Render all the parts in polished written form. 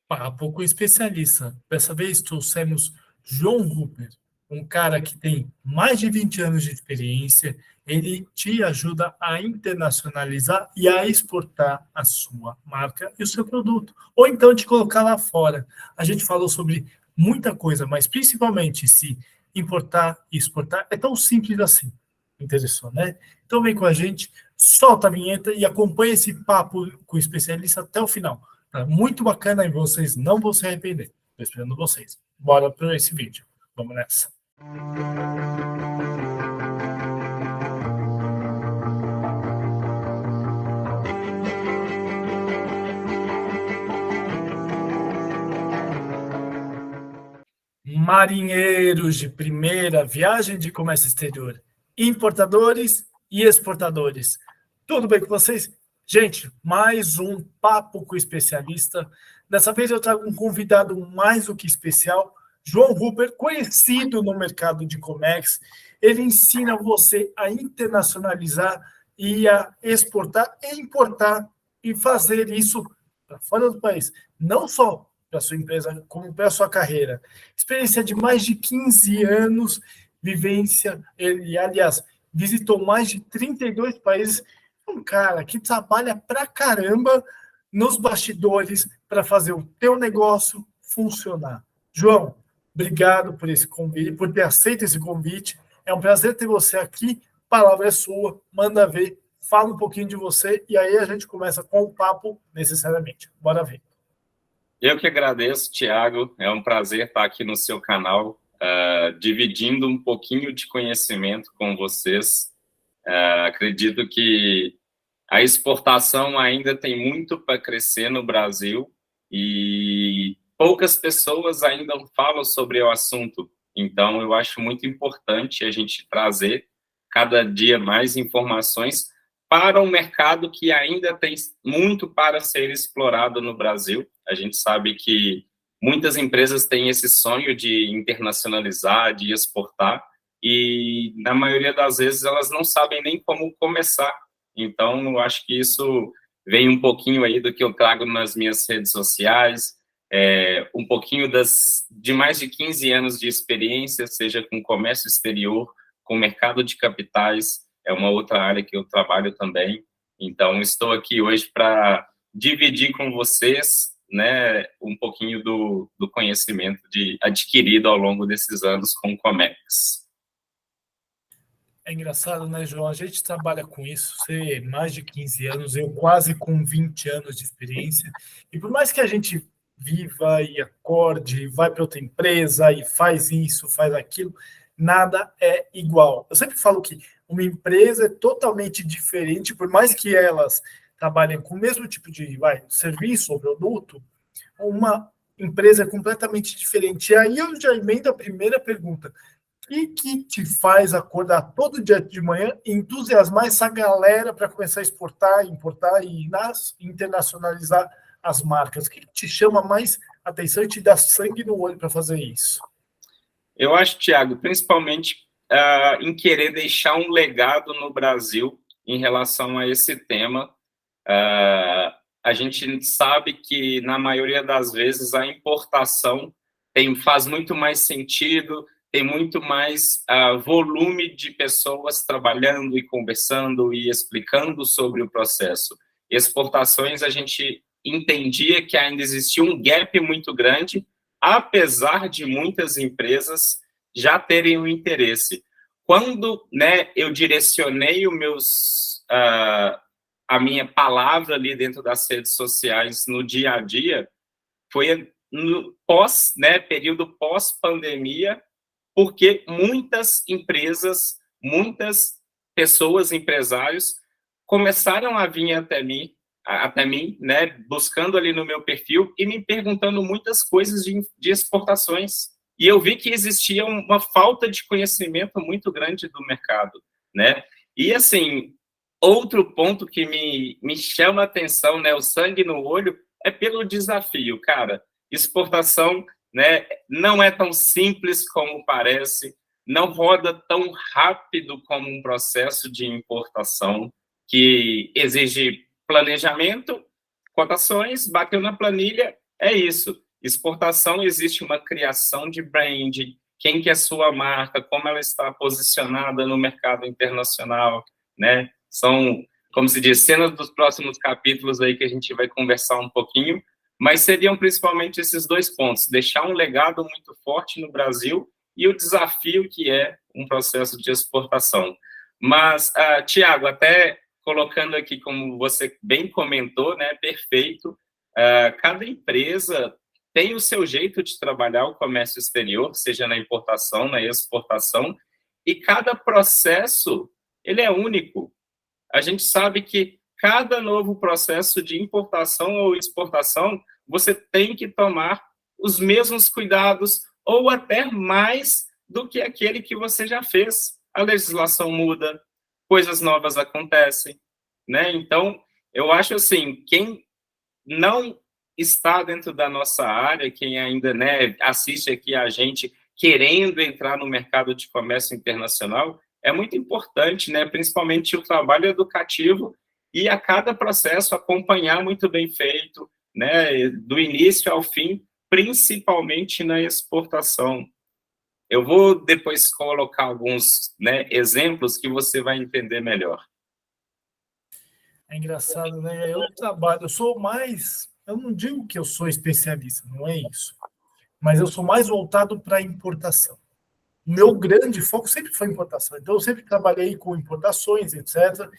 Papo com especialista. Dessa vez trouxemos João Huber, um cara que tem mais de 20 anos de experiência. Ele te ajuda a internacionalizar e a exportar a sua marca e o seu produto, ou então te colocar lá fora. A gente falou sobre muita coisa, mas principalmente se importar e exportar é tão simples assim. Interessou, né? Então vem com a gente, solta a vinheta e acompanha esse papo com o especialista até o final. Tá muito bacana e vocês não vão se arrepender. Estou esperando vocês. Bora para esse vídeo. Vamos nessa. Marinheiros de primeira, viagem de comércio exterior, importadores e exportadores. Tudo bem com vocês? Gente, mais um papo com o especialista. Dessa vez eu trago um convidado mais do que especial, João Huber, conhecido no mercado de Comex. Ele ensina você a internacionalizar e a exportar e importar e fazer isso para fora do país. Não só para sua empresa, como para a sua carreira. Experiência de mais de 15 anos, vivência, ele, aliás, visitou mais de 32 países. Um cara que trabalha pra caramba nos bastidores para fazer o teu negócio funcionar. João, obrigado por esse convite, por ter aceito esse convite. É um prazer ter você aqui. A palavra é sua, manda ver, fala um pouquinho de você e aí a gente começa com o papo necessariamente. Bora ver. Eu que agradeço, Thiago. É um prazer estar aqui no seu canal, dividindo um pouquinho de conhecimento com vocês. Acredito que a exportação ainda tem muito para crescer no Brasil e poucas pessoas ainda falam sobre o assunto. Então, eu acho muito importante a gente trazer cada dia mais informações para um mercado que ainda tem muito para ser explorado no Brasil. A gente sabe que muitas empresas têm esse sonho de internacionalizar, de exportar, e na maioria das vezes elas não sabem nem como começar. Então, eu acho que isso vem um pouquinho aí do que eu trago nas minhas redes sociais, um pouquinho de mais de 15 anos de experiência, seja com comércio exterior, com mercado de capitais, é uma outra área que eu trabalho também. Então, estou aqui hoje para dividir com vocês, né, um pouquinho do conhecimento adquirido ao longo desses anos com o Comex. É engraçado, né, João? A gente trabalha com isso, você mais de 15 anos, eu quase com 20 anos de experiência. E por mais que a gente viva e acorde, vai para outra empresa e faz isso, faz aquilo, nada é igual. Eu sempre falo que uma empresa é totalmente diferente, por mais que elas trabalhem com o mesmo tipo de serviço ou produto, uma empresa é completamente diferente. E aí eu já emendo a primeira pergunta. O que te faz acordar todo dia de manhã e entusiasmar essa galera para começar a exportar, importar e internacionalizar as marcas? O que te chama mais atenção e te dá sangue no olho para fazer isso? Eu acho, Thiago, principalmente em querer deixar um legado no Brasil em relação a esse tema. A gente sabe que, na maioria das vezes, a importação faz muito mais sentido, tem muito mais volume de pessoas trabalhando e conversando e explicando sobre o processo. Exportações, a gente entendia que ainda existia um gap muito grande, apesar de muitas empresas já terem o interesse. Quando, né, eu direcionei a minha palavra ali dentro das redes sociais no dia a dia, foi no período pós-pandemia, porque muitas empresas, muitas pessoas, empresários, começaram a vir até mim, né, buscando ali no meu perfil e me perguntando muitas coisas de exportações. E eu vi que existia uma falta de conhecimento muito grande do mercado, né? E, assim, outro ponto que me chama a atenção, né, o sangue no olho, é pelo desafio, cara. Exportação, né, não é tão simples como parece, não roda tão rápido como um processo de importação, que exige planejamento, cotações, bateu na planilha, é isso. Exportação, existe uma criação de brand, quem que é sua marca, como ela está posicionada no mercado internacional, né? São, como se diz, cenas dos próximos capítulos aí que a gente vai conversar um pouquinho, mas seriam principalmente esses dois pontos: deixar um legado muito forte no Brasil e o desafio que é um processo de exportação. Mas, Tiago, até colocando aqui, como você bem comentou, né, perfeito, cada empresa tem o seu jeito de trabalhar o comércio exterior, seja na importação, na exportação, e cada processo, ele é único. A gente sabe que cada novo processo de importação ou exportação, você tem que tomar os mesmos cuidados ou até mais do que aquele que você já fez. A legislação muda, coisas novas acontecem, né? Então, eu acho assim, quem não está dentro da nossa área, quem ainda, né, assiste aqui a gente querendo entrar no mercado de comércio internacional, é muito importante, né, principalmente o trabalho educativo e a cada processo acompanhar muito bem feito, né, do início ao fim, principalmente na exportação. Eu vou depois colocar alguns, né, exemplos que você vai entender melhor. É engraçado, né? Eu não digo que eu sou especialista, não é isso. Mas eu sou mais voltado para importação. O meu grande foco sempre foi importação. Então, eu sempre trabalhei com importações, etc.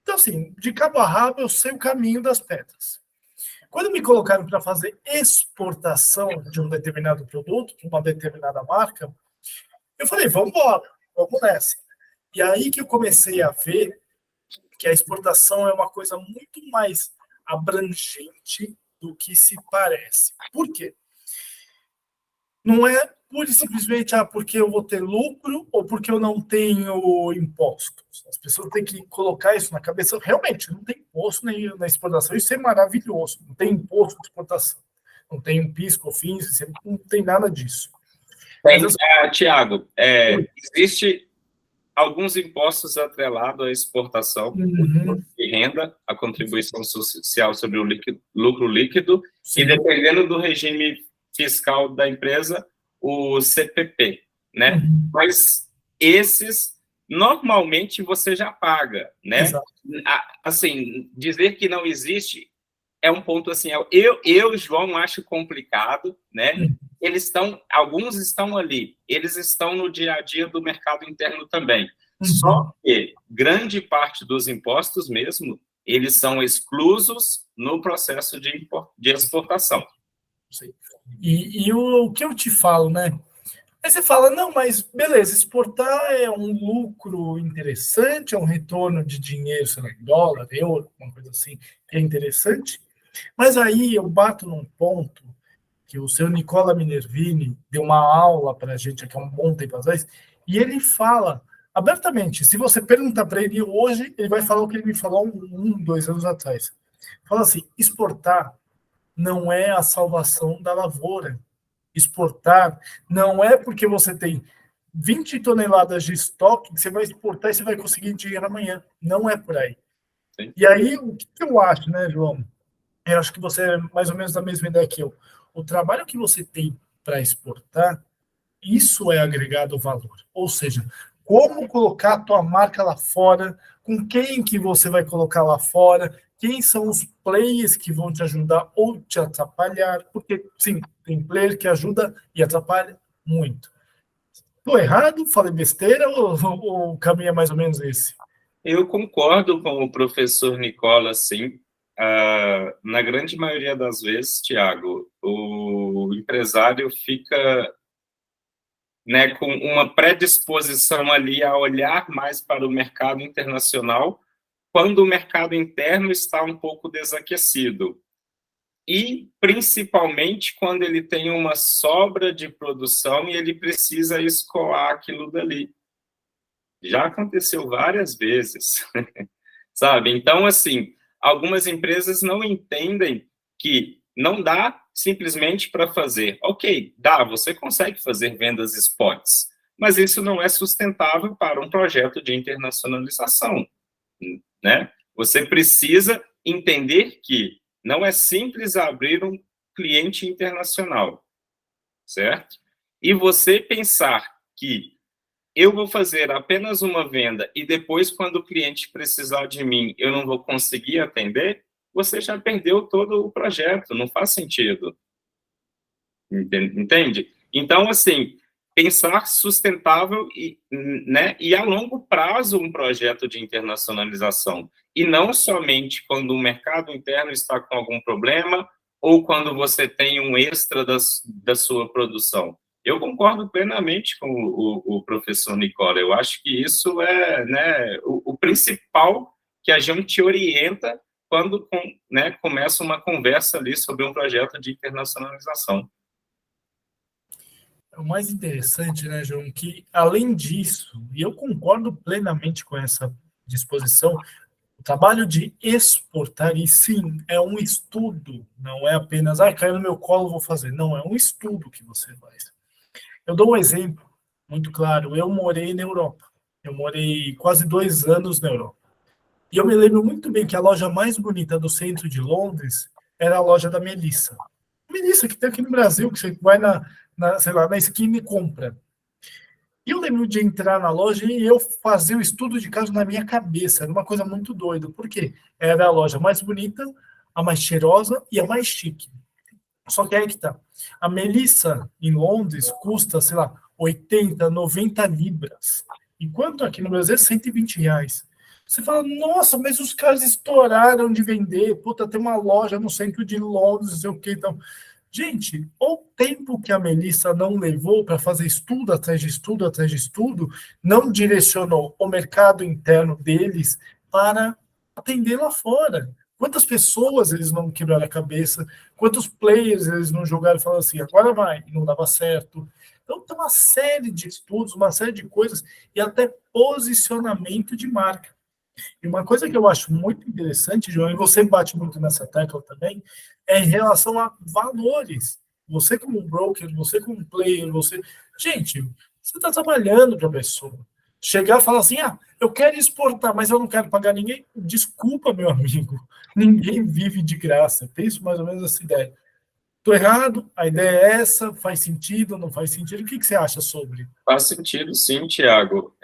Então, assim, de cabo a rabo, eu sei o caminho das pedras. Quando me colocaram para fazer exportação de um determinado produto, de uma determinada marca, eu falei, vamos embora, vamos nessa. E aí que eu comecei a ver que a exportação é uma coisa muito mais abrangente do que se parece. Por quê? Não é pura e simplesmente porque eu vou ter lucro ou porque eu não tenho impostos. As pessoas têm que colocar isso na cabeça. Realmente, não tem imposto nem na exportação. Isso é maravilhoso. Não tem imposto de exportação. Não tem PIS, COFINS, não tem nada disso. Tem, Tiago, existe alguns impostos atrelados à exportação, de renda, a contribuição social sobre o lucro líquido, sim, e dependendo do regime fiscal da empresa, o CPP, né? Mas esses, normalmente, você já paga, né? Exato. Assim, dizer que não existe é um ponto, assim, João, acho complicado, né? Alguns estão ali, eles estão no dia a dia do mercado interno também. Só que grande parte dos impostos mesmo, eles são exclusos no processo de exportação. E o que eu te falo, né? Aí você fala, não, mas beleza, exportar é um lucro interessante, é um retorno de dinheiro, sei lá, em dólar, euro, uma coisa assim, que é interessante. Mas aí eu bato num ponto que o seu Nicola Minervini deu uma aula para a gente aqui há um bom tempo atrás, e ele fala abertamente, se você perguntar para ele hoje, ele vai falar o que ele me falou 2 anos atrás. Fala assim, exportar não é a salvação da lavoura. Exportar não é porque você tem 20 toneladas de estoque que você vai exportar e você vai conseguir dinheiro amanhã. Não é por aí. Sim. E aí, o que eu acho, né, João? Eu acho que você é mais ou menos da mesma ideia que eu. O trabalho que você tem para exportar, isso é agregado valor. Ou seja, como colocar a tua marca lá fora, com quem que você vai colocar lá fora, quem são os players que vão te ajudar ou te atrapalhar, porque, sim, tem player que ajuda e atrapalha muito. Estou errado? Falei besteira ou o caminho é mais ou menos esse? Eu concordo com o professor Nicola, sim. Na grande maioria das vezes, Tiago, o empresário fica, né, com uma predisposição ali a olhar mais para o mercado internacional quando o mercado interno está um pouco desaquecido. E, principalmente, quando ele tem uma sobra de produção e ele precisa escoar aquilo dali. Já aconteceu várias vezes, sabe? Então, assim, algumas empresas não entendem que não dá simplesmente para fazer. Ok, dá, você consegue fazer vendas spots, mas isso não é sustentável para um projeto de internacionalização, né? Você precisa entender que não é simples abrir cliente internacional, certo? E você pensar que eu vou fazer apenas uma venda e depois, quando o cliente precisar de mim, eu não vou conseguir atender, você já perdeu todo o projeto, não faz sentido. Entende? Então, assim, pensar sustentável e, né, e a longo prazo um projeto de internacionalização, e não somente quando o mercado interno está com algum problema ou quando você tem um extra da sua produção. Eu concordo plenamente com o professor Nicola. Eu acho que isso é, né, o principal que a gente orienta quando, né, começa uma conversa ali sobre um projeto de internacionalização. O mais interessante, né, João, que além disso, e eu concordo plenamente com essa disposição, o trabalho de exportar, e sim, é um estudo, não é apenas, caiu no meu colo, vou fazer. Não, é um estudo que você faz. Eu dou um exemplo muito claro. Eu morei na Europa. Eu morei quase 2 anos na Europa. E eu me lembro muito bem que a loja mais bonita do centro de Londres era a loja da Melissa. Melissa, que tem aqui no Brasil, que você vai sei lá, na esquina e compra. E eu lembro de entrar na loja e eu fazer o estudo de caso na minha cabeça. Era uma coisa muito doida. Por quê? Era a loja mais bonita, a mais cheirosa e a mais chique. Só que aí que tá. A Melissa, em Londres, custa, sei lá, 80, 90 libras. Enquanto aqui no Brasil é 120 reais. Você fala, nossa, mas os caras estouraram de vender. Puta, tem uma loja no centro de Londres, não sei o que. Então, gente, o tempo que a Melissa não levou para fazer estudo atrás de estudo atrás de estudo, não direcionou o mercado interno deles para atender lá fora. Quantas pessoas eles não quebraram a cabeça, quantos players eles não jogaram e falaram assim, agora vai, e não dava certo. Então, tem uma série de estudos, uma série de coisas, e até posicionamento de marca. E uma coisa que eu acho muito interessante, João, e você bate muito nessa tecla também, é em relação a valores. Você como um broker, você como um player, você... Gente, você está trabalhando para a pessoa. Chegar e falar assim, eu quero exportar, mas eu não quero pagar ninguém. Desculpa, meu amigo. Ninguém vive de graça. Penso mais ou menos essa ideia. Estou errado? A ideia é essa? Faz sentido? Não faz sentido? O que você acha sobre? Faz sentido, sim, Tiago.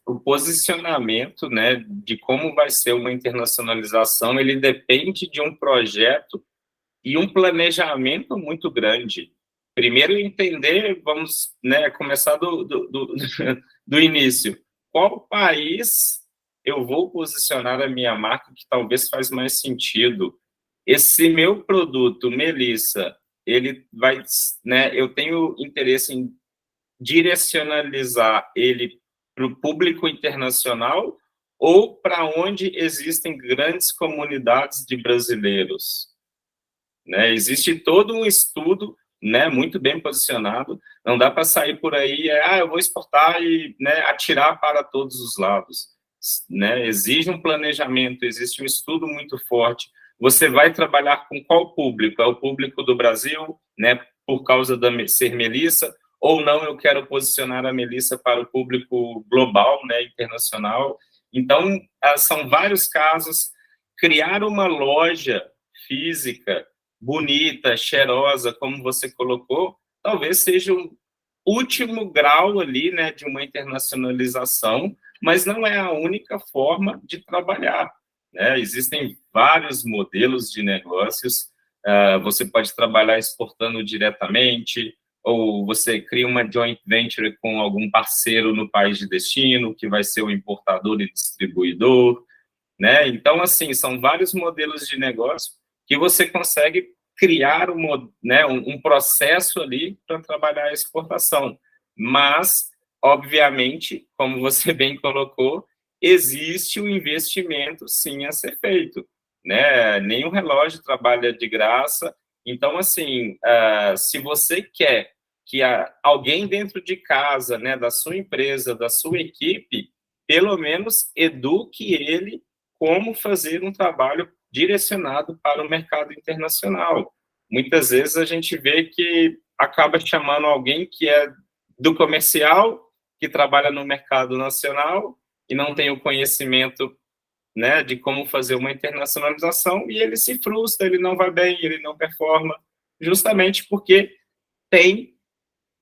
O posicionamento, né, de como vai ser uma internacionalização, ele depende de um projeto e um planejamento muito grande. Primeiro, entender, vamos, né, começar do início. Qual país eu vou posicionar a minha marca que talvez faz mais sentido? Esse meu produto, Melissa, ele vai, né, eu tenho interesse em direcionalizar ele para o público internacional ou para onde existem grandes comunidades de brasileiros, né? Existe todo um estudo, né, muito bem posicionado. Não dá para sair por aí, eu vou exportar e, né, atirar para todos os lados, né? Exige um planejamento, existe um estudo muito forte. Você vai trabalhar com qual público? É o público do Brasil, né, por causa da ser Melissa, ou não, eu quero posicionar a Melissa para o público global, né, internacional. Então, são vários casos. Criar uma loja física bonita, cheirosa, como você colocou, talvez seja um último grau ali, né, de uma internacionalização, mas não é a única forma de trabalhar, né? Existem vários modelos de negócios. Você pode trabalhar exportando diretamente, ou você cria uma joint venture com algum parceiro no país de destino, que vai ser o importador e distribuidor, né? Então, assim, são vários modelos de negócio que você consegue criar né, um processo ali para trabalhar a exportação. Mas, obviamente, como você bem colocou, existe um investimento, sim, a ser feito, né? Nenhum relógio trabalha de graça. Então, assim, se você quer que alguém dentro de casa, né, da sua empresa, da sua equipe, pelo menos eduque ele como fazer um trabalho direcionado para o mercado internacional. Muitas vezes a gente vê que acaba chamando alguém que é do comercial, que trabalha no mercado nacional e não tem o conhecimento, né, de como fazer uma internacionalização, e ele se frustra, ele não vai bem, ele não performa, justamente porque tem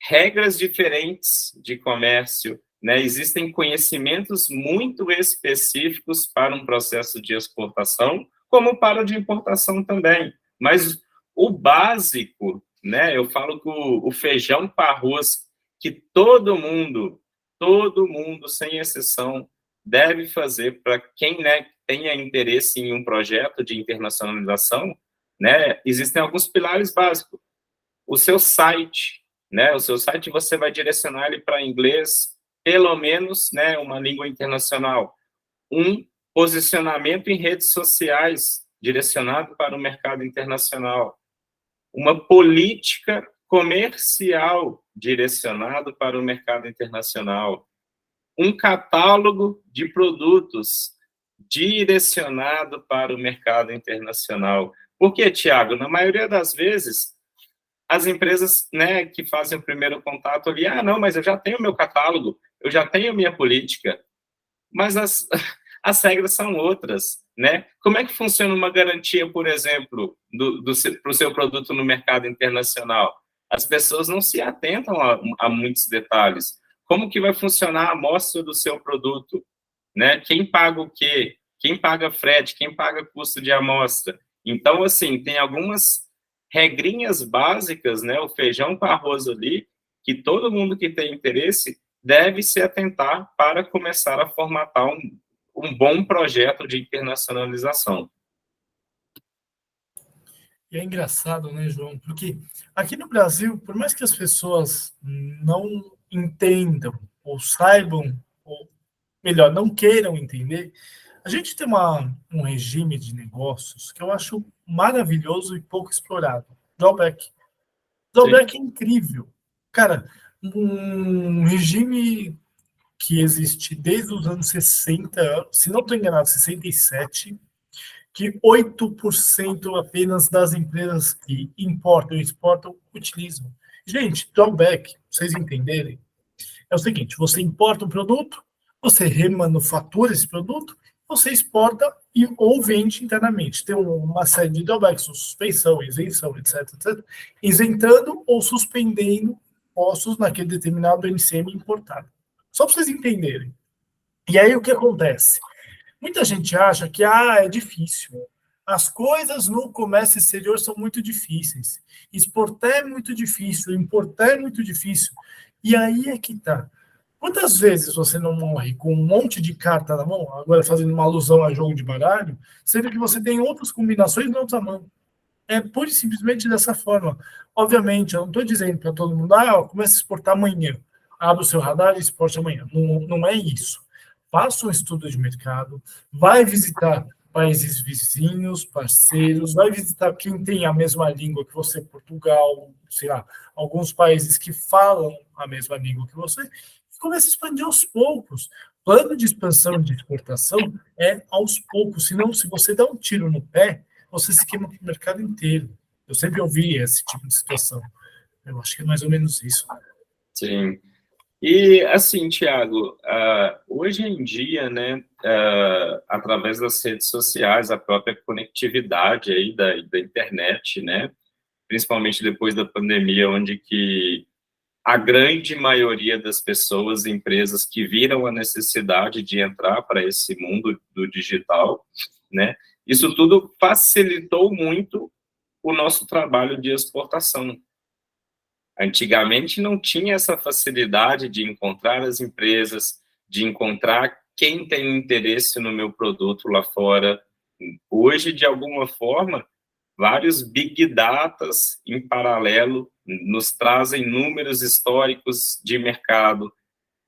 regras diferentes de comércio, né? Existem conhecimentos muito específicos para um processo de exportação, como para o de importação também. Mas o básico, né? Eu falo que o feijão com arroz, que todo mundo, sem exceção, deve fazer para quem, né, tenha interesse em um projeto de internacionalização, né? Existem alguns pilares básicos. O seu site, né? O seu site você vai direcionar ele para inglês, pelo menos, né, uma língua internacional. Um posicionamento em redes sociais direcionado para o mercado internacional. Uma política comercial direcionado para o mercado internacional. Um catálogo de produtos direcionado para o mercado internacional. Por quê, Tiago? Na maioria das vezes, as empresas, né, que fazem o primeiro contato ali, não, mas eu já tenho meu catálogo, eu já tenho minha política, mas as regras são outras, né? Como é que funciona uma garantia, por exemplo, para o seu produto no mercado internacional? As pessoas não se atentam a muitos detalhes. Como que vai funcionar a amostra do seu produto, né? Quem paga o quê? Quem paga frete? Quem paga custo de amostra? Então, assim, tem algumas regrinhas básicas, né? O feijão com arroz ali, que todo mundo que tem interesse deve se atentar para começar a formatar um bom projeto de internacionalização. E é engraçado, né, João? Porque aqui no Brasil, por mais que as pessoas não entendam, ou saibam, ou melhor, não queiram entender, a gente tem um regime de negócios que eu acho maravilhoso e pouco explorado. Drawback. Drawback é incrível. Cara, um regime que existe desde os anos 60, se não estou enganado, 67, que 8% apenas das empresas que importam e exportam utilizam. Gente, drawback, pra vocês entenderem, é o seguinte: você importa um produto, você remanufatura esse produto, você exporta ou vende internamente. Tem uma série de drawbacks, suspensão, isenção, etc, isentando ou suspendendo impostos naquele determinado NCM importado. Só para vocês entenderem. E aí o que acontece? Muita gente acha que é difícil. As coisas no comércio exterior são muito difíceis. Exportar é muito difícil, importar é muito difícil. E aí é que tá. Quantas vezes você não morre com um monte de carta na mão, agora fazendo uma alusão a jogo de baralho, sendo que você tem outras combinações na outra mão? É pura e simplesmente dessa forma. Obviamente, eu não estou dizendo para todo mundo, comece a exportar amanhã. Abre o seu radar e exporte amanhã. Não, não é isso. Faça um estudo de mercado, vai visitar países vizinhos, parceiros, vai visitar quem tem a mesma língua que você, Portugal, sei lá, alguns países que falam a mesma língua que você, e comece a expandir aos poucos. Plano de expansão e de exportação é aos poucos, senão se você dá um tiro no pé, você se queima para o mercado inteiro. Eu sempre ouvi esse tipo de situação. Eu acho que é mais ou menos isso. Sim. E, assim, Tiago, hoje em dia, né, através das redes sociais, a própria conectividade aí da internet, né, principalmente depois da pandemia, onde que a grande maioria das pessoas, empresas que viram a necessidade de entrar para esse mundo do digital, né, isso tudo facilitou muito o nosso trabalho de exportação. Antigamente não tinha essa facilidade de encontrar as empresas, de encontrar quem tem interesse no meu produto lá fora. Hoje, de alguma forma, vários big datas em paralelo nos trazem números históricos de mercado.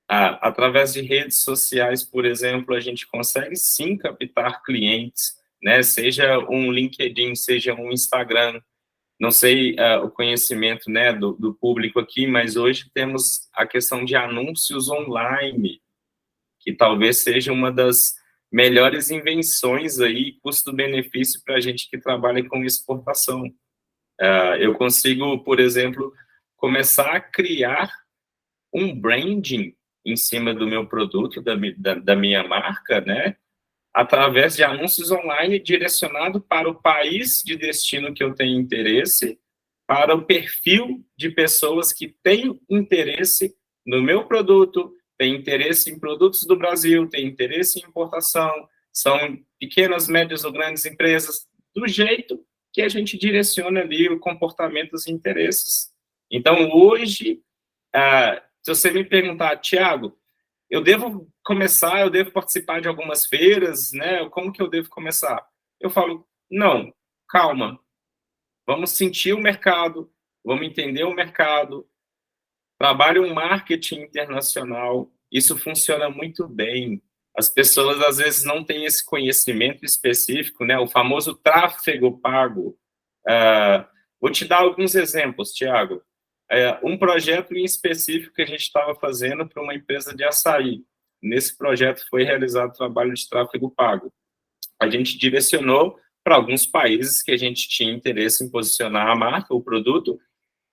Através de redes sociais, por exemplo, a gente consegue sim captar clientes, né? Seja um LinkedIn, seja um Instagram. Não sei o conhecimento, né, do público aqui, mas hoje temos a questão de anúncios online, que talvez seja uma das melhores invenções aí, custo-benefício para a gente que trabalha com exportação. Eu consigo, por exemplo, começar a criar um branding em cima do meu produto, da minha marca, né? através de anúncios online direcionado para o país de destino que eu tenho interesse, para o perfil de pessoas que têm interesse no meu produto, têm interesse em produtos do Brasil, têm interesse em importação, são pequenas, médias ou grandes empresas, do jeito que a gente direciona ali o comportamento e interesses. Então, hoje, se você me perguntar, Tiago, eu devo participar de algumas feiras, né? Como que eu devo começar? Eu falo, não, calma, vamos sentir o mercado, vamos entender o mercado, trabalhe um marketing internacional, isso funciona muito bem. As pessoas, às vezes, não têm esse conhecimento específico, né? O famoso tráfego pago. Vou te dar alguns exemplos, Tiago. Um projeto em específico que a gente estava fazendo para uma empresa de açaí. Nesse projeto foi realizado trabalho de tráfego pago. A gente direcionou para alguns países que a gente tinha interesse em posicionar a marca, o produto,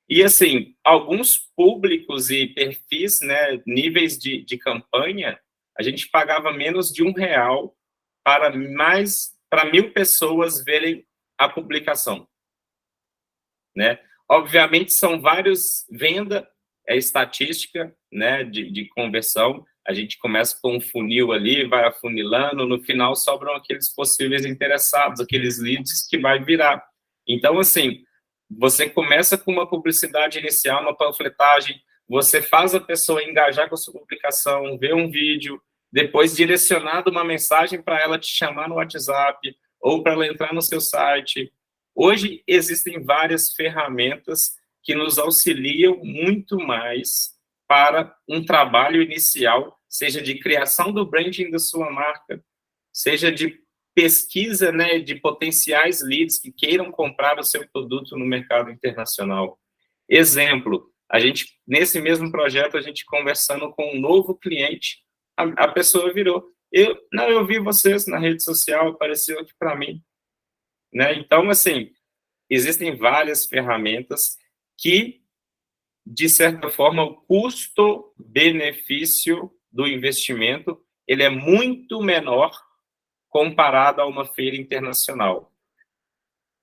e, assim, alguns públicos e perfis, né, níveis de campanha, a gente pagava menos de R$1 para 1.000 pessoas verem a publicação, né? Obviamente, são vários, venda é estatística, né, de conversão, a gente começa com um funil ali, vai afunilando, no final sobram aqueles possíveis interessados, aqueles leads que vai virar. Então, assim, você começa com uma publicidade inicial, uma panfletagem, você faz a pessoa engajar com a sua publicação, ver um vídeo, depois direcionado uma mensagem para ela te chamar no WhatsApp ou para ela entrar no seu site. Hoje existem várias ferramentas que nos auxiliam muito mais para um trabalho inicial, seja de criação do branding da sua marca, seja de pesquisa, né, de potenciais leads que queiram comprar o seu produto no mercado internacional. Exemplo, nesse mesmo projeto, a gente conversando com um novo cliente, a pessoa virou, eu vi vocês na rede social, apareceu aqui para mim, né? Então, assim, existem várias ferramentas que, de certa forma, o custo-benefício do investimento, ele é muito menor comparado a uma feira internacional.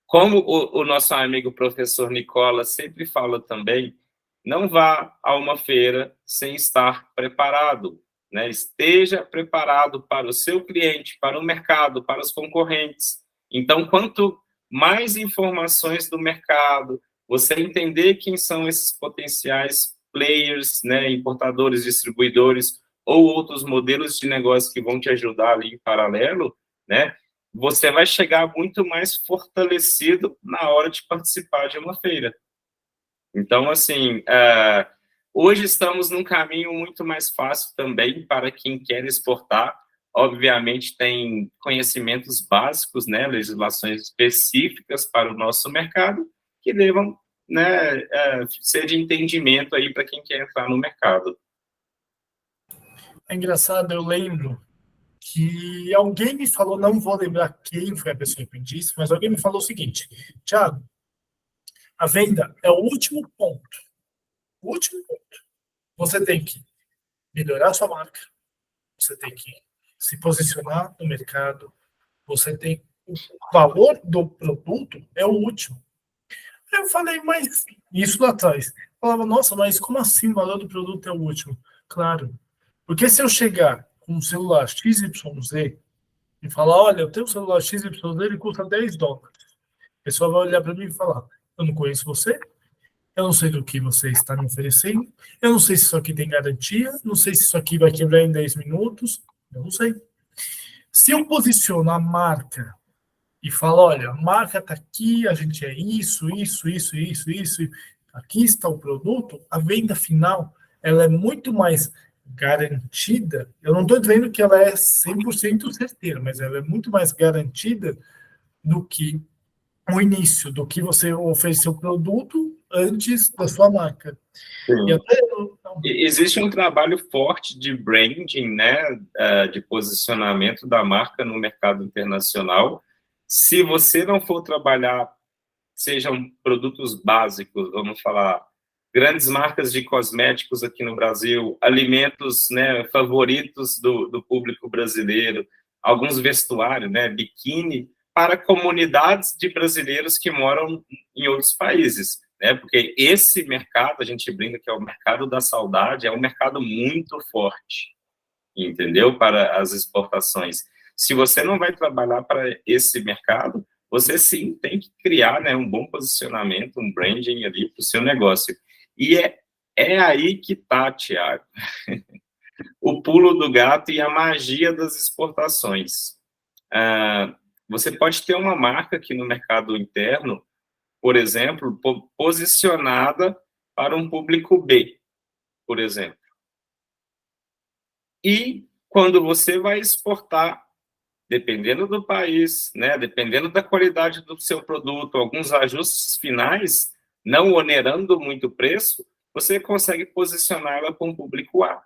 Como o nosso amigo professor Nicola sempre fala também, não vá a uma feira sem estar preparado, né? Esteja preparado para o seu cliente, para o mercado, para os concorrentes. Então, quanto mais informações do mercado, você entender quem são esses potenciais players, né, importadores, distribuidores, ou outros modelos de negócio que vão te ajudar ali em paralelo, né, você vai chegar muito mais fortalecido na hora de participar de uma feira. Então, assim, hoje estamos num caminho muito mais fácil também para quem quer exportar. Obviamente, tem conhecimentos básicos, né, legislações específicas para o nosso mercado, que devam, né, ser de entendimento aí para quem quer entrar no mercado. É engraçado, eu lembro que alguém me falou, não vou lembrar quem foi a pessoa que me disse, mas alguém me falou o seguinte, Thiago, a venda é o último ponto. O último ponto. Você tem que melhorar a sua marca, você tem que se posicionar no mercado, você tem o valor do produto é o último. Eu falei, mas isso lá atrás. Eu falava, nossa, mas como assim o valor do produto é o último? Claro, porque se eu chegar com um celular XYZ e falar, olha, eu tenho um celular XYZ, ele custa $10. A pessoa vai olhar para mim e falar, eu não conheço você, eu não sei do que você está me oferecendo, eu não sei se isso aqui tem garantia, não sei se isso aqui vai quebrar em 10 minutos, eu não sei. Se eu posiciono a marca e falo, olha, a marca está aqui, a gente é isso, aqui está o produto, a venda final, ela é muito mais garantida. Eu não estou dizendo que ela é 100% certeira, mas ela é muito mais garantida do que o início, do que você oferecer o produto antes da sua marca. E até existe um trabalho forte de branding, né, de posicionamento da marca no mercado internacional. Se você não for trabalhar, sejam produtos básicos, vamos falar, grandes marcas de cosméticos aqui no Brasil, alimentos, né, favoritos do público brasileiro, alguns vestuários, né, biquíni, para comunidades de brasileiros que moram em outros países, né, porque esse mercado, a gente brinca que é o mercado da saudade, é um mercado muito forte, entendeu? Para as exportações. Se você não vai trabalhar para esse mercado, você sim tem que criar, né, um bom posicionamento, um branding ali para o seu negócio. E é aí que está, Thiago, o pulo do gato e a magia das exportações. Você pode ter uma marca aqui no mercado interno, por exemplo, posicionada para um público B, por exemplo. E quando você vai exportar, dependendo do país, né, dependendo da qualidade do seu produto, alguns ajustes finais, não onerando muito o preço, você consegue posicionar ela para um público A.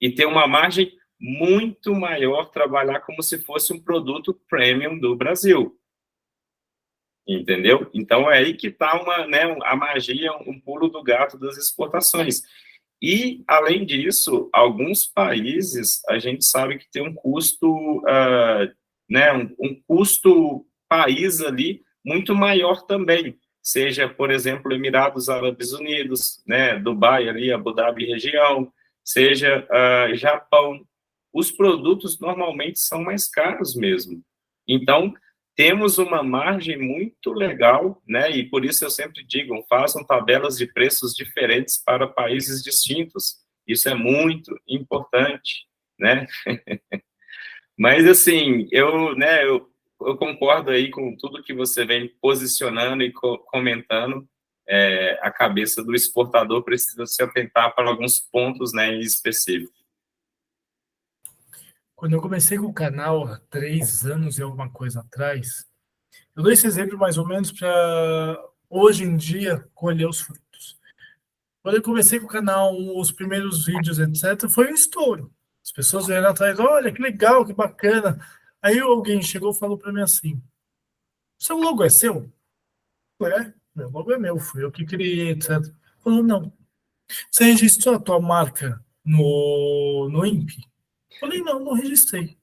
E ter uma margem muito maior, trabalhar como se fosse um produto premium do Brasil. Entendeu? Então, é aí que está a magia, um pulo do gato das exportações. E, além disso, alguns países, a gente sabe que tem um custo, um custo país ali muito maior também, seja, por exemplo, Emirados Árabes Unidos, né, Dubai ali, Abu Dhabi região, seja Japão. Os produtos normalmente são mais caros mesmo. Então, temos uma margem muito legal, né? E por isso eu sempre digo, façam tabelas de preços diferentes para países distintos. Isso é muito importante, né? Mas, assim, eu concordo aí com tudo que você vem posicionando e comentando. A cabeça do exportador precisa se atentar para alguns pontos, né, em específico. Quando eu comecei com o canal, há 3 anos e alguma coisa atrás, eu dou esse exemplo mais ou menos para, hoje em dia, colher os frutos. Quando eu comecei com o canal, os primeiros vídeos, etc., foi um estouro. As pessoas vieram atrás, olha, que legal, que bacana. Aí alguém chegou e falou para mim assim, seu logo é seu? Meu logo é meu, fui eu que criei, etc. Falou, não. Você registrou a tua marca no INPE? Falei, não, não registrei.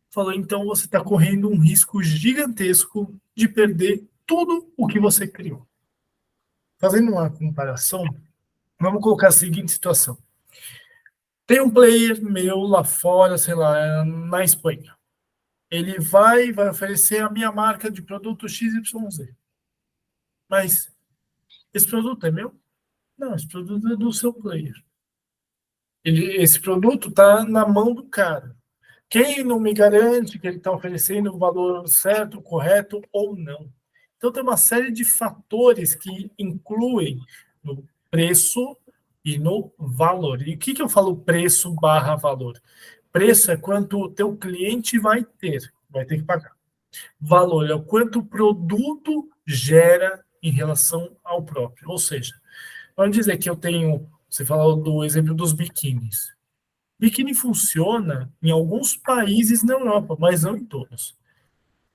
Falou, então você está correndo um risco gigantesco de perder tudo o que você criou. Fazendo uma comparação, vamos colocar a seguinte situação. Tem um player meu lá fora, sei lá, na Espanha. Ele vai oferecer a minha marca de produto XYZ. Mas esse produto é meu? Não, esse produto é do seu player. Esse produto está na mão do cara. Quem não me garante que ele está oferecendo o valor certo, correto ou não? Então, tem uma série de fatores que incluem no preço e no valor. E o que eu falo preço barra valor? Preço é quanto o teu cliente vai ter que pagar. Valor é o quanto o produto gera em relação ao próprio. Ou seja, vamos dizer que eu tenho, você falou do exemplo dos biquínis. Biquíni funciona em alguns países na Europa, mas não em todos.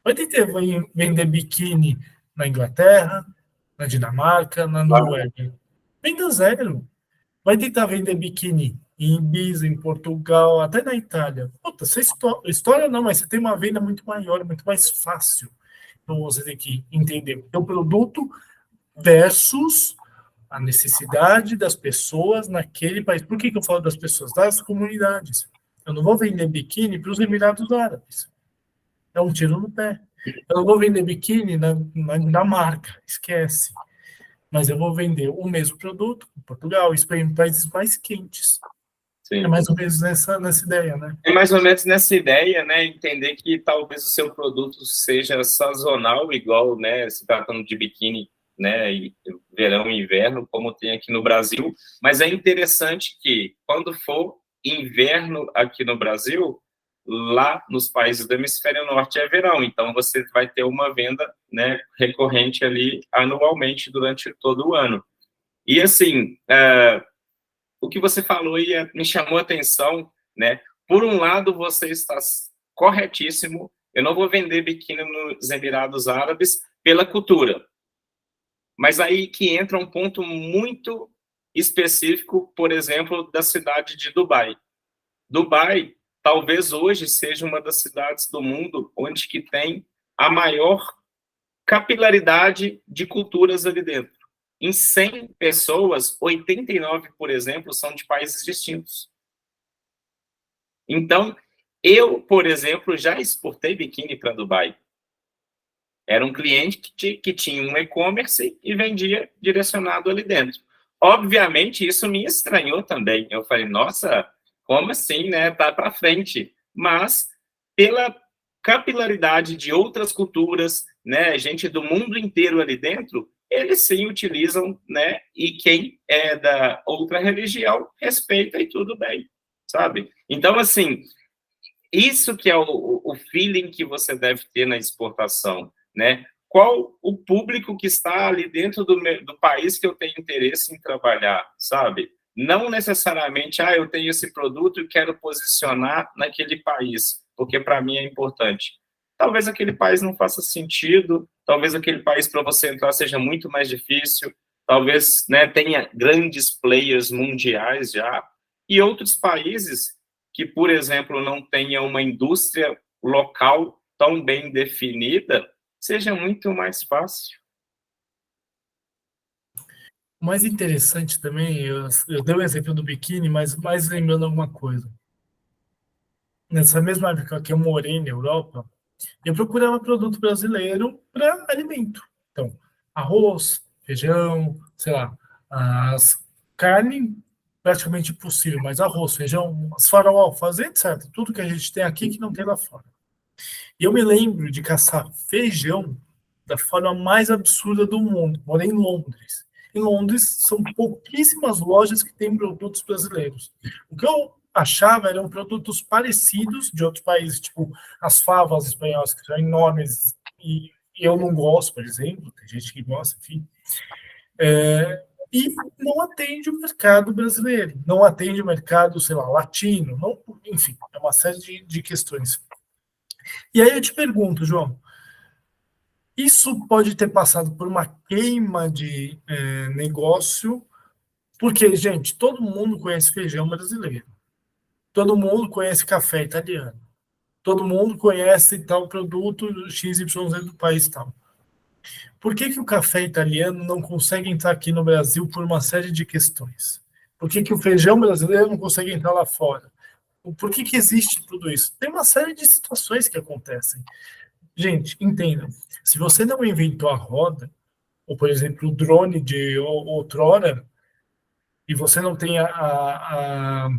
Vai tentar vender biquíni na Inglaterra, na Dinamarca, na Noruega. Venda zero. Vai tentar vender biquíni em Ibiza, em Portugal, até na Itália. Puta, você história não, mas você tem uma venda muito maior, muito mais fácil. Então você tem que entender o teu produto versus a necessidade das pessoas naquele país. Por que eu falo das pessoas? Das comunidades. Eu não vou vender biquíni para os Emirados Árabes. É um tiro no pé. Eu não vou vender biquíni na Dinamarca, esquece. Mas eu vou vender o mesmo produto em Portugal, Espanha, em países mais quentes. Sim. É mais ou menos nessa ideia, né? É mais ou menos nessa ideia, né? Entender que talvez o seu produto seja sazonal, igual, né? Se tratando de biquíni, né? Verão e inverno, como tem aqui no Brasil. Mas é interessante que, quando for inverno aqui no Brasil, lá nos países do hemisfério norte é verão, então você vai ter uma venda, né, recorrente ali anualmente durante todo o ano. E assim, o que você falou aí me chamou a atenção, né? Por um lado, você está corretíssimo, eu não vou vender biquíni nos Emirados Árabes pela cultura. Mas aí que entra um ponto muito específico, por exemplo, da cidade de Dubai. Dubai talvez hoje seja uma das cidades do mundo onde que tem a maior capilaridade de culturas ali dentro. Em 100 pessoas, 89, por exemplo, são de países distintos. Então, eu, por exemplo, já exportei biquíni para Dubai. Era um cliente que tinha um e-commerce e vendia direcionado ali dentro. Obviamente, isso me estranhou também. Eu falei, nossa, como assim, né? Tá para frente. Mas, pela capilaridade de outras culturas, né? Gente do mundo inteiro ali dentro, eles sim utilizam, né? E quem é da outra religião respeita e tudo bem, sabe? Então, assim, isso que é o feeling que você deve ter na exportação, né? Qual o público que está ali dentro do país que eu tenho interesse em trabalhar, sabe? Não necessariamente, eu tenho esse produto e quero posicionar naquele país, porque para mim é importante. Talvez aquele país não faça sentido, talvez aquele país para você entrar seja muito mais difícil, talvez, né, tenha grandes players mundiais já, e outros países que, por exemplo, não tenha uma indústria local tão bem definida, seja muito mais fácil. O mais interessante também, eu dei o exemplo do biquíni, mas mais lembrando alguma coisa. Nessa mesma época que eu morei na Europa, eu procurava produto brasileiro para alimento. Então, arroz, feijão, sei lá, as carne praticamente impossível, mas arroz, feijão, as farofas, etc. Tudo que a gente tem aqui que não tem lá fora. E eu me lembro de caçar feijão da forma mais absurda do mundo. Morei em Londres. Em Londres, são pouquíssimas lojas que têm produtos brasileiros. O que eu achava eram produtos parecidos de outros países, tipo as favas espanholas, que são enormes, e eu não gosto, por exemplo, tem gente que gosta, enfim. E não atende o mercado brasileiro, não atende o mercado, sei lá, latino, não, enfim, é uma série de questões. E aí eu te pergunto, João, isso pode ter passado por uma queima de negócio, porque, gente, todo mundo conhece feijão brasileiro, todo mundo conhece café italiano, todo mundo conhece tal produto XYZ do país tal. Por que o café italiano não consegue entrar aqui no Brasil por uma série de questões? Por que o feijão brasileiro não consegue entrar lá fora? Por que existe tudo isso? Tem uma série de situações que acontecem. Gente, entendam, se você não inventou a roda, ou, por exemplo, o drone de outrora, e você não tem a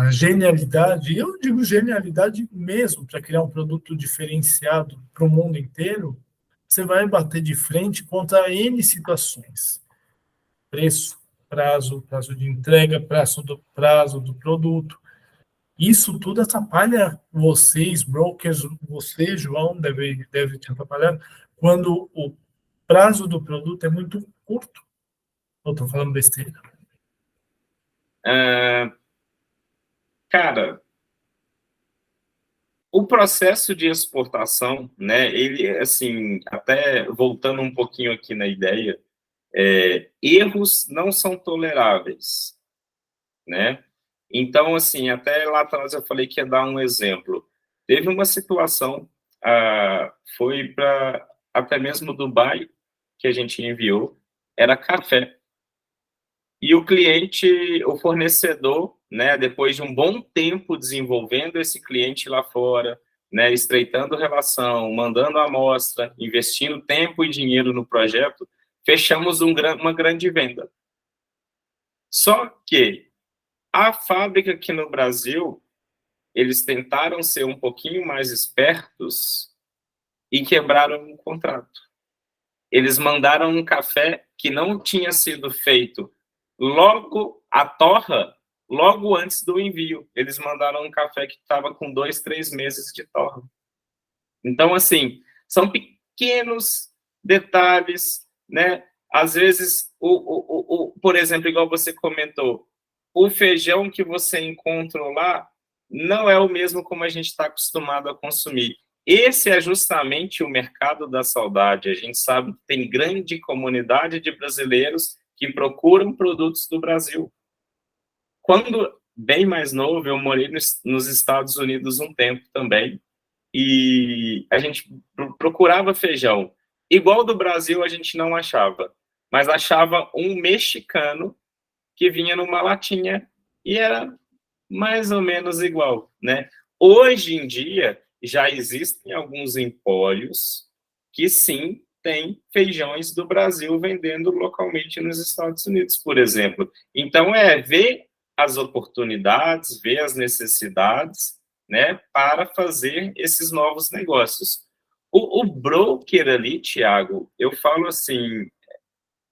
genialidade, eu digo genialidade mesmo, para criar um produto diferenciado para o mundo inteiro, você vai bater de frente contra N situações. Preço, prazo de entrega, prazo do produto. Isso tudo atrapalha vocês, brokers, você, João, deve te atrapalhar, quando o prazo do produto é muito curto. Eu estou falando besteira. Cara, o processo de exportação, né, ele, assim, até voltando um pouquinho aqui na ideia, erros não são toleráveis, né? Então, assim, até lá atrás eu falei que ia dar um exemplo. Teve uma situação, foi para até mesmo Dubai, que a gente enviou, era café. E o cliente, o fornecedor, né, depois de um bom tempo desenvolvendo esse cliente lá fora, né, estreitando relação, mandando amostra, investindo tempo e dinheiro no projeto, fechamos uma grande venda. Só que a fábrica aqui no Brasil, eles tentaram ser um pouquinho mais espertos e quebraram um contrato. Eles mandaram um café que não tinha sido feito logo a torra, logo antes do envio. Eles mandaram um café que estava com 2, 3 meses de torra. Então, assim, são pequenos detalhes, né? Às vezes, por exemplo, igual você comentou, o feijão que você encontra lá não é o mesmo como a gente está acostumado a consumir. Esse é justamente o mercado da saudade. A gente sabe que tem grande comunidade de brasileiros que procuram produtos do Brasil. Quando bem mais novo, eu morei nos Estados Unidos um tempo também, e a gente procurava feijão. Igual do Brasil, a gente não achava, mas achava um mexicano que vinha numa latinha e era mais ou menos igual, né? Hoje em dia, já existem alguns empórios que sim têm feijões do Brasil vendendo localmente nos Estados Unidos, por exemplo. Então, ver as oportunidades, ver as necessidades, né, para fazer esses novos negócios. O broker ali, Thiago, eu falo assim,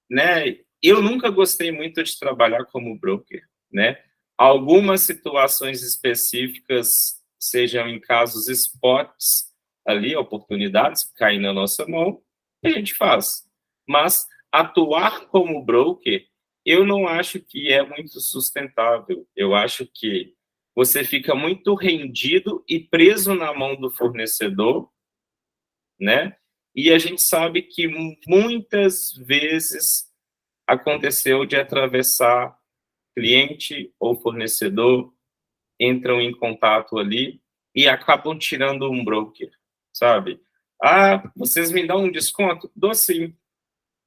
né, eu nunca gostei muito de trabalhar como broker, né? Algumas situações específicas, sejam em casos spots ali, oportunidades que caem na nossa mão, a gente faz. Mas atuar como broker, eu não acho que é muito sustentável. Eu acho que você fica muito rendido e preso na mão do fornecedor, né? E a gente sabe que muitas vezes aconteceu de atravessar cliente ou fornecedor, entram em contato ali e acabam tirando um broker, sabe? Ah, vocês me dão um desconto? Dou sim.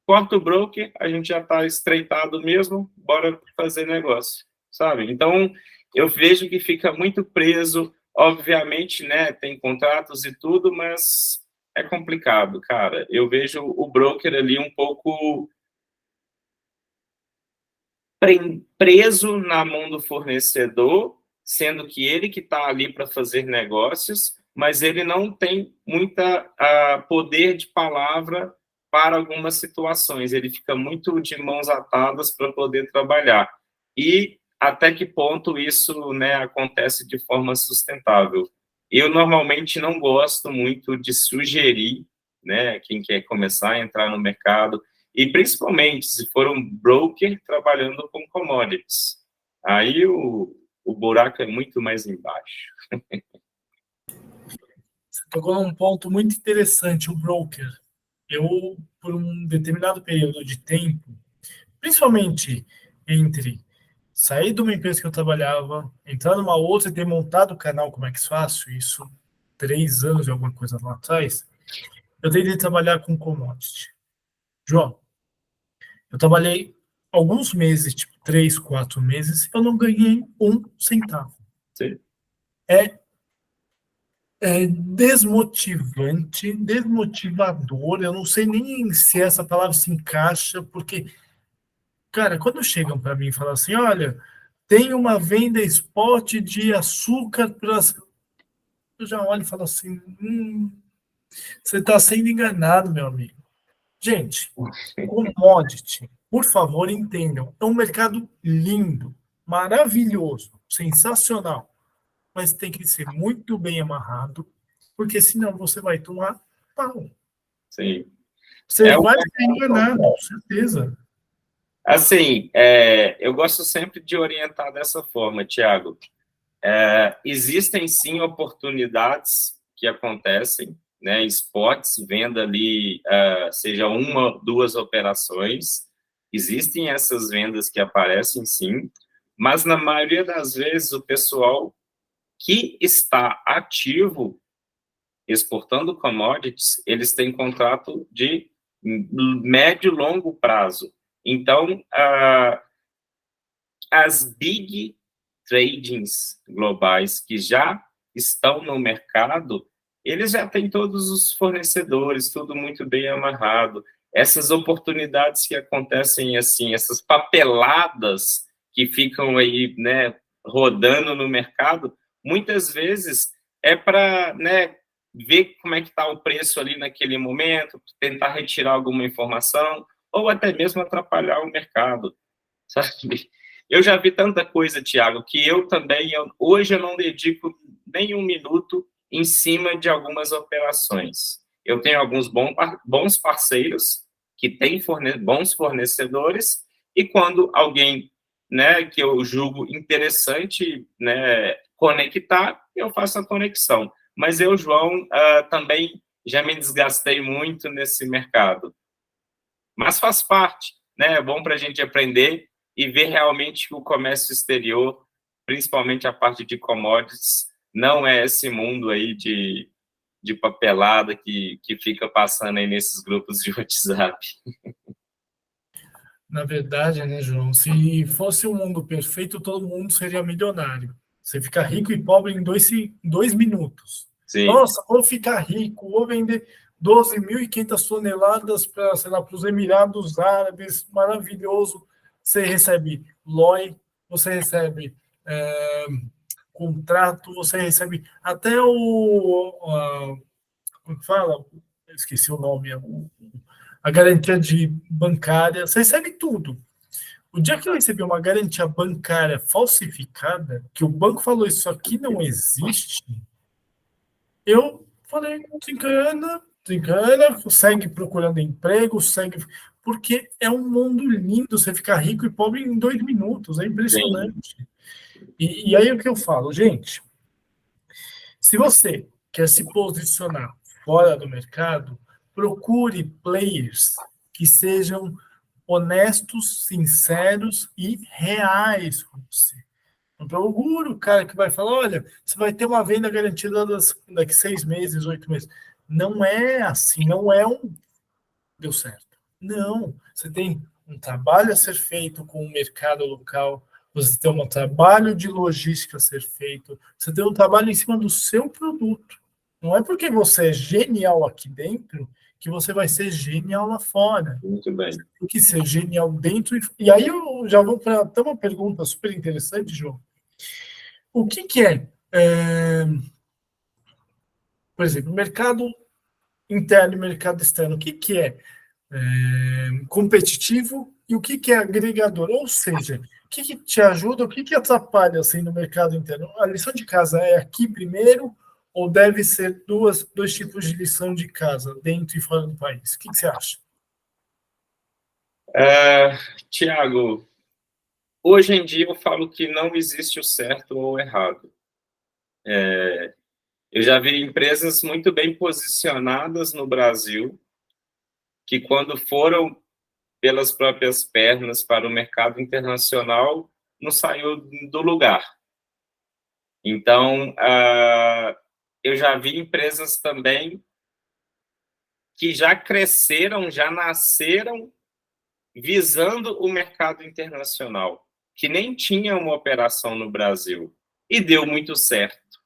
Corta o broker, a gente já está estreitado mesmo, bora fazer negócio, sabe? Então, eu vejo que fica muito preso, obviamente, né, tem contratos e tudo, mas é complicado, cara. Eu vejo o broker ali um pouco preso na mão do fornecedor, sendo que ele que está ali para fazer negócios, mas ele não tem muita poder de palavra para algumas situações. Ele fica muito de mãos atadas para poder trabalhar. E até que ponto isso, né, acontece de forma sustentável? Eu normalmente não gosto muito de sugerir, né, quem quer começar a entrar no mercado, e principalmente se for um broker trabalhando com commodities. Aí o buraco é muito mais embaixo. Você tocou num ponto muito interessante, o broker. Eu, por um determinado período de tempo, principalmente entre sair de uma empresa que eu trabalhava, entrar numa outra e ter montado o canal Como é que faço, isso 3 anos e alguma coisa lá atrás, eu tentei trabalhar com commodity. João, eu trabalhei alguns meses, tipo 3, 4 meses, eu não ganhei um centavo. Sim. É desmotivante, desmotivador. Eu não sei nem se essa palavra se encaixa, porque, cara, quando chegam para mim e falam assim, olha, tem uma venda spot de açúcar para as... Eu já olho e falo assim, você está sendo enganado, meu amigo. Gente, commodity, por favor, entendam, é um mercado lindo, maravilhoso, sensacional, mas tem que ser muito bem amarrado, porque senão você vai tomar pau. Sim. Você vai ser enganado, com certeza. Assim, eu gosto sempre de orientar dessa forma, Thiago. Existem sim oportunidades que acontecem, né? Spots, venda ali, seja uma, duas operações. Existem essas vendas que aparecem sim, mas na maioria das vezes o pessoal que está ativo exportando commodities, eles têm contrato de médio e longo prazo. Então, as big tradings globais que já estão no mercado, eles já têm todos os fornecedores, tudo muito bem amarrado. Essas oportunidades que acontecem assim, essas papeladas que ficam aí, né, rodando no mercado, muitas vezes é para, né, ver como é que está o preço ali naquele momento, tentar retirar alguma informação, ou até mesmo atrapalhar o mercado, sabe? Eu já vi tanta coisa, Thiago, que eu também, hoje eu não dedico nem um minuto em cima de algumas operações. Eu tenho alguns bons parceiros que têm bons fornecedores, e quando alguém, né, que eu julgo interessante, né, conectar, eu faço a conexão. Mas eu, João, também já me desgastei muito nesse mercado. Mas faz parte, né? É bom para a gente aprender e ver realmente que o comércio exterior principalmente a parte de commodities, não é esse mundo aí de papelada que fica passando aí nesses grupos de WhatsApp. Na verdade, né, João? Se fosse um mundo perfeito, todo mundo seria milionário. Você fica rico e pobre em 2 minutos. Sim. Nossa, vou ficar rico, vou vender 12.500 toneladas para, sei lá, para os Emirados Árabes, maravilhoso. Você recebe LOI, você recebe contrato, você recebe até como que fala? Eu esqueci o nome, a garantia de bancária, você recebe tudo. O dia que eu recebi uma garantia bancária falsificada, que o banco falou isso aqui não existe, eu falei, desencana, segue procurando emprego, segue. Porque é um mundo lindo, você ficar rico e pobre em 2 minutos, é impressionante. E aí o que eu falo, gente, se você quer se posicionar fora do mercado, procure players que sejam honestos, sinceros e reais com você. Não procure o cara que vai falar, olha, você vai ter uma venda garantida daqui 6 meses, 8 meses. Não é assim, não é um deu certo. Não, você tem um trabalho a ser feito com o mercado local, você tem um trabalho de logística a ser feito, você tem um trabalho em cima do seu produto. Não é porque você é genial aqui dentro que você vai ser genial lá fora. Muito bem. Você tem que ser genial dentro. E aí eu já vou para até uma pergunta super interessante, João. O que por exemplo, mercado interno e mercado externo, o que é competitivo e o que é agregador? Ou seja, o que te ajuda, o que atrapalha assim, no mercado interno? A lição de casa é aqui primeiro ou deve ser dois tipos de lição de casa, dentro e fora do país? O que você acha? Tiago, hoje em dia eu falo que não existe o certo ou o errado. Eu já vi empresas muito bem posicionadas no Brasil que, quando foram pelas próprias pernas para o mercado internacional, não saiu do lugar. Então, eu já vi empresas também que já cresceram, já nasceram visando o mercado internacional, que nem tinha uma operação no Brasil, e deu muito certo,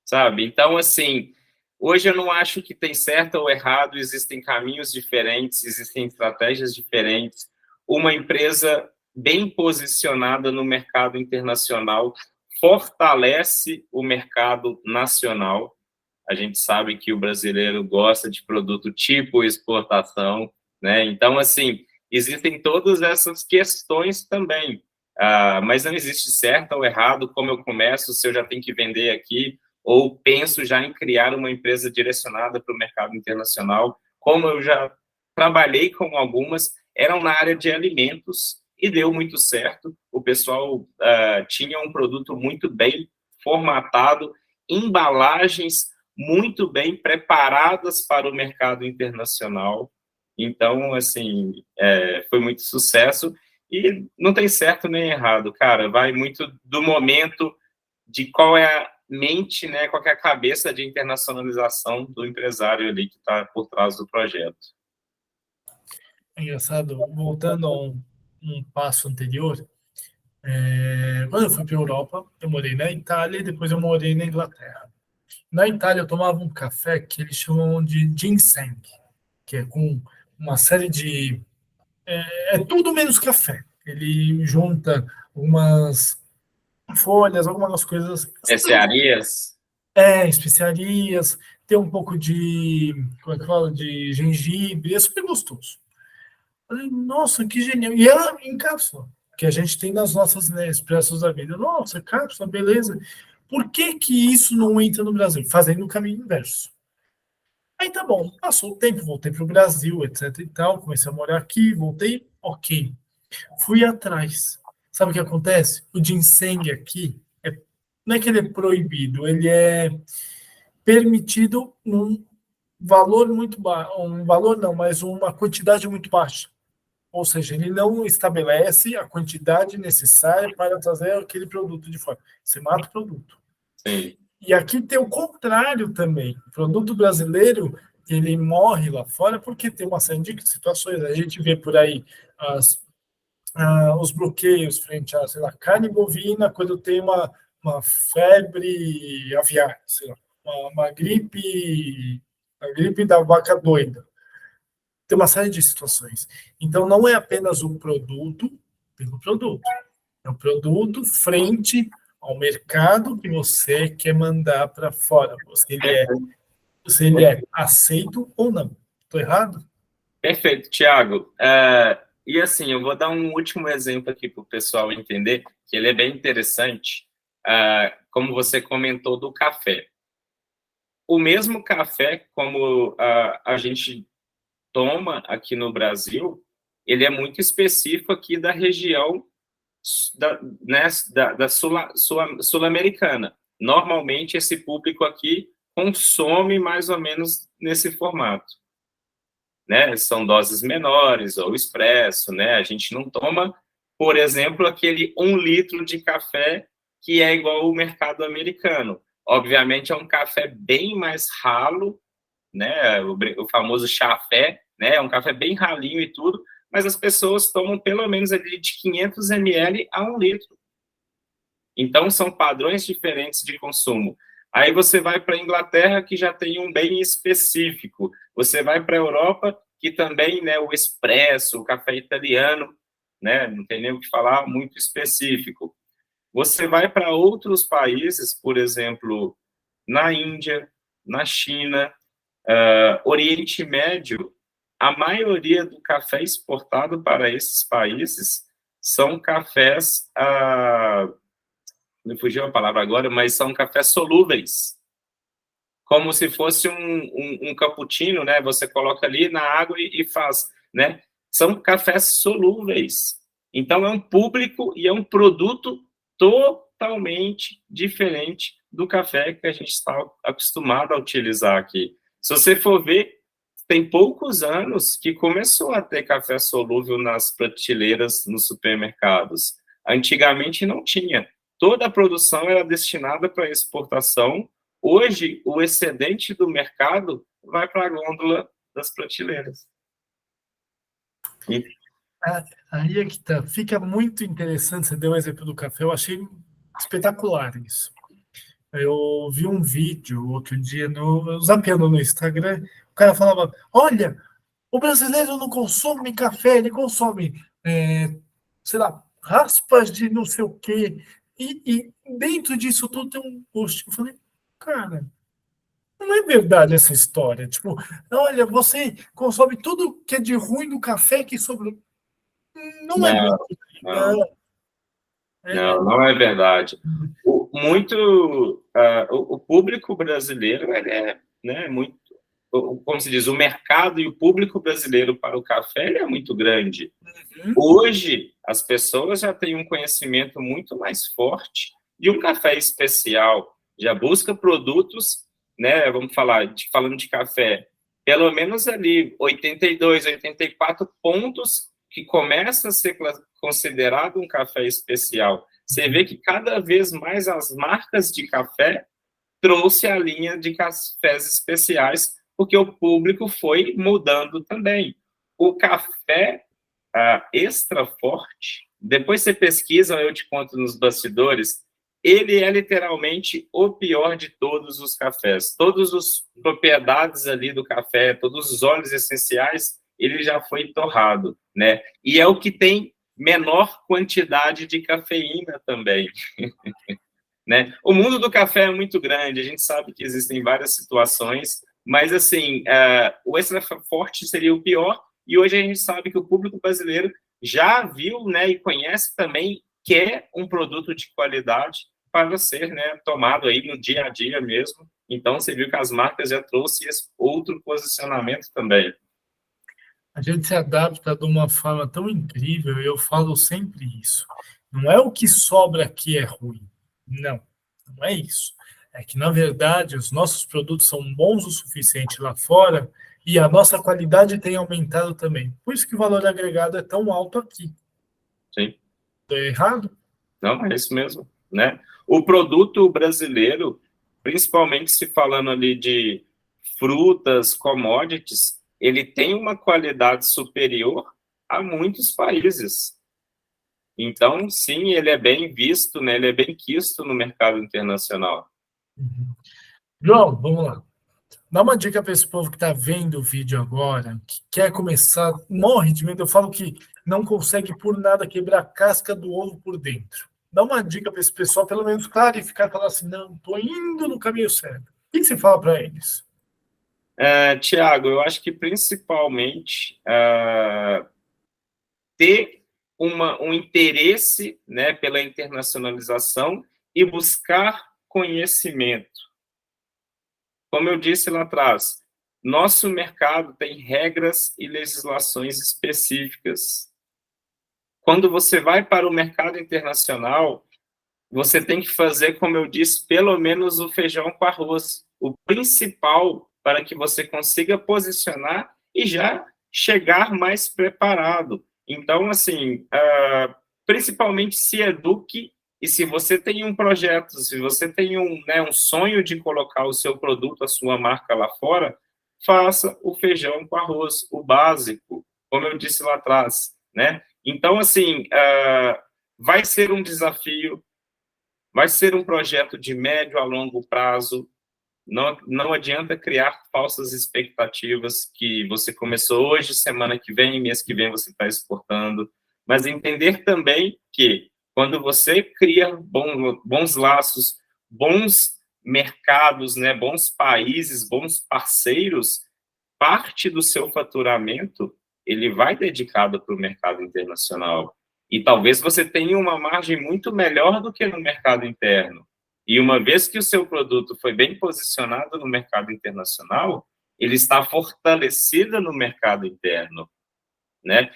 sabe? Então, assim, hoje eu não acho que tem certo ou errado, existem caminhos diferentes, existem estratégias diferentes. Uma empresa bem posicionada no mercado internacional fortalece o mercado nacional. A gente sabe que o brasileiro gosta de produto tipo exportação, né? Então, assim, existem todas essas questões também. Mas não existe certo ou errado, como eu começo, se eu já tenho que vender aqui, ou penso já em criar uma empresa direcionada para o mercado internacional, como eu já trabalhei com algumas, eram na área de alimentos e deu muito certo. O pessoal tinha um produto muito bem formatado, embalagens muito bem preparadas para o mercado internacional. Então, assim, foi muito sucesso e não tem certo nem errado, cara. Vai muito do momento, de qual é a mente, né, qual é a cabeça de internacionalização do empresário ali que está por trás do projeto. É engraçado, voltando a um passo anterior, quando eu fui para a Europa, eu morei na Itália e depois eu morei na Inglaterra. Na Itália, eu tomava um café que eles chamam de ginseng, que é com uma série de. É tudo menos café. Ele junta algumas folhas, algumas coisas. Especiarias? Especiarias, tem um pouco de. Como é que fala? De gengibre, é super gostoso. Falei, nossa, que genial. E ela em cápsula, que a gente tem nas nossas, né, expressos da vida. Nossa, cápsula, beleza. Por que que isso não entra no Brasil? Fazendo o caminho inverso. Aí tá bom, passou o tempo, voltei para o Brasil, etc e tal, comecei a morar aqui, voltei, ok. Fui atrás. Sabe o que acontece? O ginseng aqui, não é que ele é proibido, ele é permitido num valor muito baixo, um valor não, mas uma quantidade muito baixa. Ou seja, ele não estabelece a quantidade necessária para trazer aquele produto de fora. Você mata o produto. Sim. E aqui tem o contrário também. O produto brasileiro, ele morre lá fora porque tem uma série de situações. A gente vê por aí os bloqueios frente a, sei lá, carne bovina, quando tem uma febre aviária, sei lá, uma gripe, a gripe da vaca doida. Tem uma série de situações. Então, não é apenas um produto pelo produto. É um produto frente ao mercado que você quer mandar para fora. Se ele é aceito ou não. Estou errado? Perfeito, Tiago. E assim, eu vou dar um último exemplo aqui para o pessoal entender, que ele é bem interessante, como você comentou do café. O mesmo café, como a gente toma aqui no Brasil, ele é muito específico aqui da região da sul-americana. Normalmente, esse público aqui consome mais ou menos nesse formato. Né? São doses menores, ou expresso, né? A gente não toma, por exemplo, aquele 1 litro de café que é igual ao mercado americano. Obviamente, é um café bem mais ralo, né? O famoso chafé, né? É um café bem ralinho e tudo, mas as pessoas tomam pelo menos ali de 500 ml a 1 litro. Então, são padrões diferentes de consumo. Aí você vai para a Inglaterra, que já tem um bem específico. Você vai para a Europa, que também, né, o espresso, o café italiano, né, não tem nem o que falar, muito específico. Você vai para outros países, por exemplo, na Índia, na China, Oriente Médio, a maioria do café exportado para esses países são cafés, me fugiu a palavra agora, mas são cafés solúveis, como se fosse um cappuccino, né? Você coloca ali na água e faz, né? São cafés solúveis. Então, é um público e é um produto totalmente diferente do café que a gente está acostumado a utilizar aqui. Se você for ver, tem poucos anos que começou a ter café solúvel nas prateleiras nos supermercados. Antigamente não tinha. Toda a produção era destinada para exportação. Hoje, o excedente do mercado vai para a gôndola das prateleiras. Aí é que tá. Fica muito interessante. Você deu o exemplo do café, eu achei espetacular isso. Eu vi um vídeo outro dia, zapeando no Instagram, o cara falava: olha, o brasileiro não consome café, ele consome, sei lá, raspas de não sei o quê. E dentro disso tudo tem um post. Eu falei, cara, não é verdade essa história. Tipo, olha, você consome tudo que é de ruim do café que sobrou. Não é Não, verdade. não, É, não é verdade. O público brasileiro ele é, né, muito, como se diz, o mercado e o público brasileiro para o café ele é muito grande. Hoje, as pessoas já têm um conhecimento muito mais forte de um café especial, já busca produtos, né, vamos falar, falando de café, pelo menos ali 82, 84 pontos que começa a ser considerado um café especial. Você vê que cada vez mais as marcas de café trouxe a linha de cafés especiais, porque o público foi mudando também. O café extra forte, depois você pesquisa, eu te conto nos bastidores, ele é literalmente o pior de todos os cafés. Todas as propriedades ali do café, todos os óleos essenciais, ele já foi torrado, né? E é o que tem menor quantidade de cafeína também. Né? O mundo do café é muito grande, a gente sabe que existem várias situações, mas assim, o extra forte seria o pior, e hoje a gente sabe que o público brasileiro já viu, né, e conhece também, quer um produto de qualidade para ser, né, tomado aí no dia a dia mesmo. Então, você viu que as marcas já trouxeram esse outro posicionamento também. a gente se adapta de uma forma tão incrível, e eu falo sempre isso. Não é o que sobra que é ruim. Não, não é isso. É que, na verdade, os nossos produtos são bons o suficiente lá fora E a nossa qualidade tem aumentado também. Por isso que o valor agregado é tão alto aqui. Sim. Estou errado? Não, é isso mesmo, né? O produto brasileiro, principalmente se falando ali de frutas, commodities, ele tem uma qualidade superior a muitos países. Então, sim, ele é bem visto, né? Ele é bem quisto no mercado internacional. João, vamos lá. Dá uma dica para esse povo que está vendo o vídeo agora, que quer começar, morre de medo. Eu falo que não consegue por nada quebrar a casca do ovo por dentro. Dá uma dica para esse pessoal, pelo menos clarificar e falar assim: não, estou indo no caminho certo. O que você fala para eles? Tiago, eu acho que principalmente ter um interesse, né, pela internacionalização e buscar conhecimento. Como eu disse lá atrás, nosso mercado tem regras e legislações específicas. Quando você vai para o mercado internacional, você tem que fazer, como eu disse, pelo menos o feijão com arroz. O principal para que você consiga posicionar e já chegar mais preparado. Então, assim, principalmente se eduque, e se você tem um projeto, se você tem um sonho de colocar o seu produto, a sua marca lá fora, faça o feijão com arroz, o básico, como eu disse lá atrás, né? Então, assim, vai ser um desafio, vai ser um projeto de médio a longo prazo. Não adianta criar falsas expectativas que você começou hoje, semana que vem, mês que vem você está exportando, mas entender também que quando você cria bons laços, bons mercados, né, bons países, bons parceiros, parte do seu faturamento ele vai dedicado para o mercado internacional. E talvez você tenha uma margem muito melhor do que no mercado interno. E uma vez que o seu produto foi bem posicionado no mercado internacional, ele está fortalecido no mercado interno, né?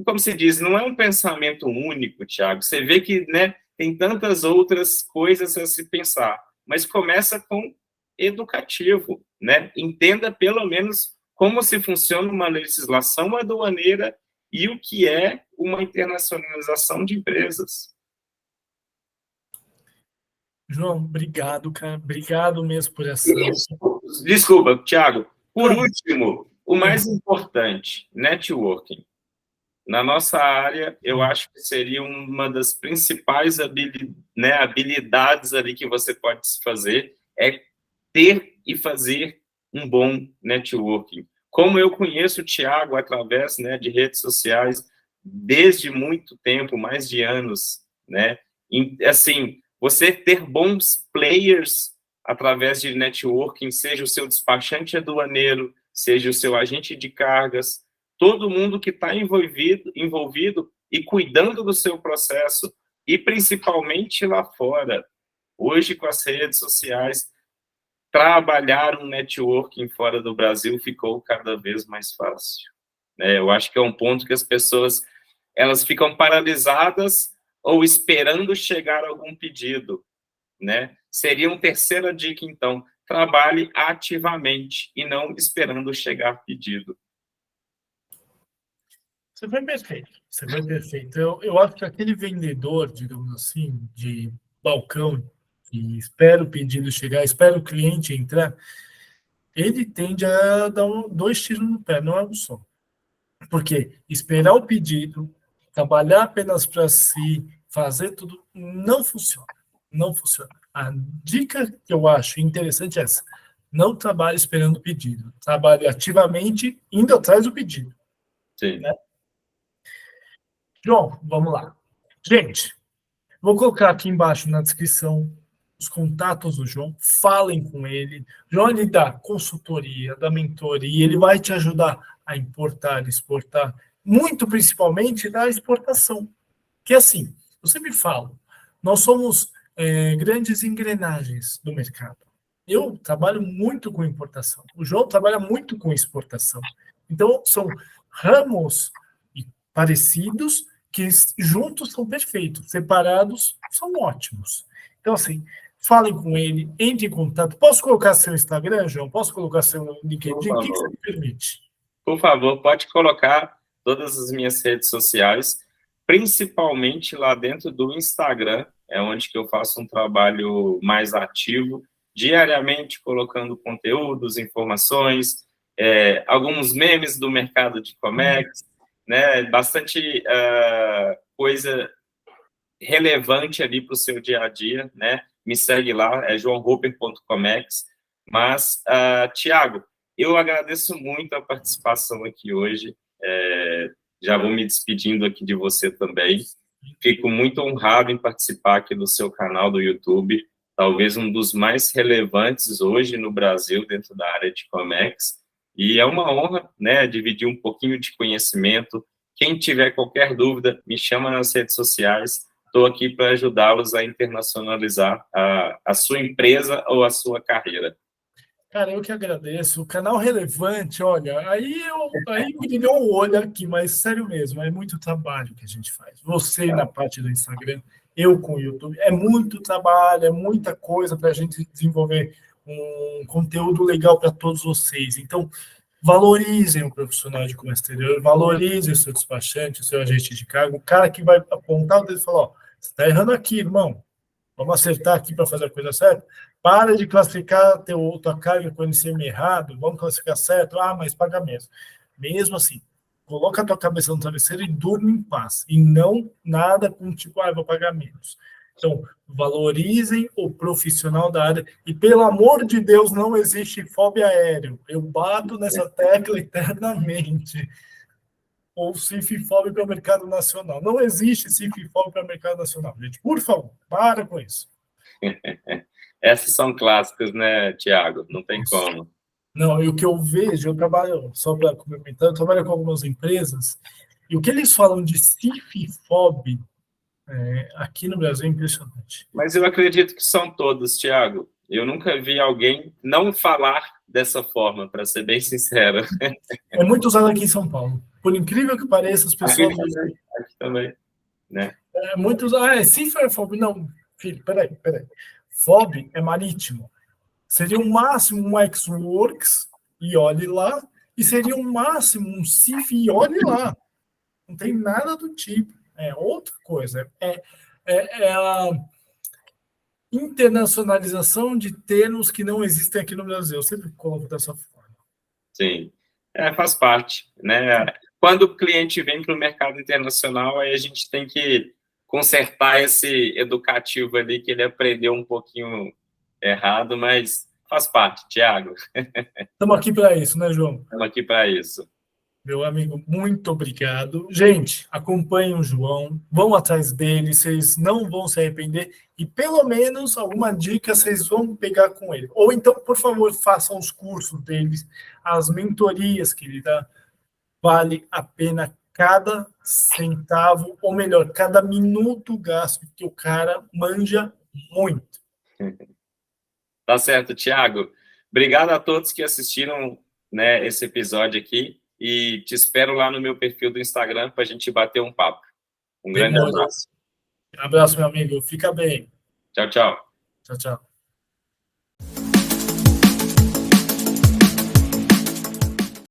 Como se diz, não é um pensamento único, Thiago. Você vê que, né, tem tantas outras coisas a se pensar, mas começa com educativo, né? Entenda pelo menos como se funciona uma legislação aduaneira e o que é uma internacionalização de empresas. João, obrigado, cara. Obrigado mesmo por essa. Desculpa, Thiago. Por último, o mais importante, networking. Na nossa área, eu acho que seria uma das principais habilidades ali que você pode fazer, é ter e fazer um bom networking. Como eu conheço o Thiago através, né, de redes sociais desde muito tempo, mais de anos, né? E, assim, você ter bons players através de networking, seja o seu despachante aduaneiro, seja o seu agente de cargas, todo mundo que está envolvido e cuidando do seu processo, e principalmente lá fora. Hoje, com as redes sociais, trabalhar um networking fora do Brasil ficou cada vez mais fácil. Eu acho que é um ponto que as pessoas elas ficam paralisadas ou esperando chegar algum pedido, né? Seria uma terceira dica, então, trabalhe ativamente e não esperando chegar pedido. Você foi perfeito. Você foi perfeito. Eu acho que aquele vendedor, digamos assim, de balcão, que espera o pedido chegar, espera o cliente entrar, ele tende a dar dois tiros no pé, não é um só. Porque esperar o pedido, trabalhar apenas para si, fazer tudo, não funciona. Não funciona. A dica que eu acho interessante é essa. Não trabalhe esperando o pedido. Trabalhe ativamente indo atrás do pedido. Sim. Né? João, vamos lá. Gente, vou colocar aqui embaixo na descrição os contatos do João. Falem com ele. João, ele dá consultoria, dá mentoria, ele vai te ajudar a importar, exportar, muito principalmente da exportação. Que assim, eu sempre falo, nós somos grandes engrenagens do mercado. Eu trabalho muito com importação. O João trabalha muito com exportação. Então, são ramos parecidos que juntos são perfeitos, separados são ótimos. Então, assim, falem com ele, entre em contato. Posso colocar seu Instagram, João? Posso colocar seu LinkedIn? O que você me permite? Por favor, pode colocar todas as minhas redes sociais, principalmente lá dentro do Instagram, é onde que eu faço um trabalho mais ativo, diariamente colocando conteúdos, informações, alguns memes do mercado de Comex, né? Bastante coisa relevante ali para o seu dia a dia, né? Me segue lá, é joaoroper.comex. Mas, Tiago, eu agradeço muito a participação aqui hoje. Já vou me despedindo aqui de você também. Fico muito honrado em participar aqui do seu canal do YouTube, talvez um dos mais relevantes hoje no Brasil dentro da área de Comex. E é uma honra, né, dividir um pouquinho de conhecimento. Quem tiver qualquer dúvida, me chama nas redes sociais. Estou aqui para ajudá-los a internacionalizar a sua empresa ou a sua carreira. Cara, eu que agradeço. O canal relevante, olha, aí me brilhou o olho aqui, mas sério mesmo, é muito trabalho que a gente faz. Você na parte do Instagram, eu com o YouTube, é muito trabalho, é muita coisa para a gente desenvolver um conteúdo legal para todos vocês. Então, valorizem o profissional de comércio exterior, valorizem o seu despachante, o seu agente de cargo, o cara que vai apontar o dedo e falar, ó, você está errando aqui, irmão. Vamos acertar aqui para fazer a coisa certa. Para de classificar tua carga com o NCM errado, vamos classificar certo. Mas paga mesmo. Mesmo assim, coloca a tua cabeça no travesseiro e durma em paz. E não nada com tipo, vou pagar menos. Então, valorizem o profissional da área. E, pelo amor de Deus, não existe FOB aéreo. Eu bato nessa tecla eternamente. Ou CIF-FOB para o mercado nacional. Não existe CIF-FOB para o mercado nacional. Gente, por favor, para com isso. Essas são clássicas, né, Tiago? Não tem como. Não, e o que eu vejo, eu trabalho, só para complementar, eu trabalho com algumas empresas, e o que eles falam de CIF-FOB aqui no Brasil é impressionante. Mas eu acredito que são todos, Tiago. Eu nunca vi alguém não falar dessa forma, para ser bem sincero. É muito usado aqui em São Paulo. Por incrível que pareça, as pessoas... Aqui também, né? É muito usado. CIF-FOB? Não, filho, peraí. FOB é marítimo. Seria o máximo um ex-works, e olhe lá, e seria o máximo um CIF, e olhe lá. Não tem nada do tipo. É outra coisa. É a internacionalização de termos que não existem aqui no Brasil. Eu sempre coloco dessa forma. Sim, faz parte, né? Quando o cliente vem para o mercado internacional, aí a gente tem que consertar esse educativo ali que ele aprendeu um pouquinho errado, mas faz parte, Tiago. Estamos aqui para isso, né, João? Estamos aqui para isso. Meu amigo, muito obrigado. Gente, acompanhem o João, vão atrás dele, vocês não vão se arrepender e pelo menos alguma dica vocês vão pegar com ele. Ou então, por favor, façam os cursos deles, as mentorias que ele dá. Vale a pena cada centavo, ou melhor, cada minuto gasto, que o cara manja muito. Tá certo, Tiago. Obrigado a todos que assistiram, né, esse episódio aqui e te espero lá no meu perfil do Instagram para a gente bater um papo. Um grande abraço. Abraço, meu amigo. Fica bem. Tchau, tchau. Tchau, tchau.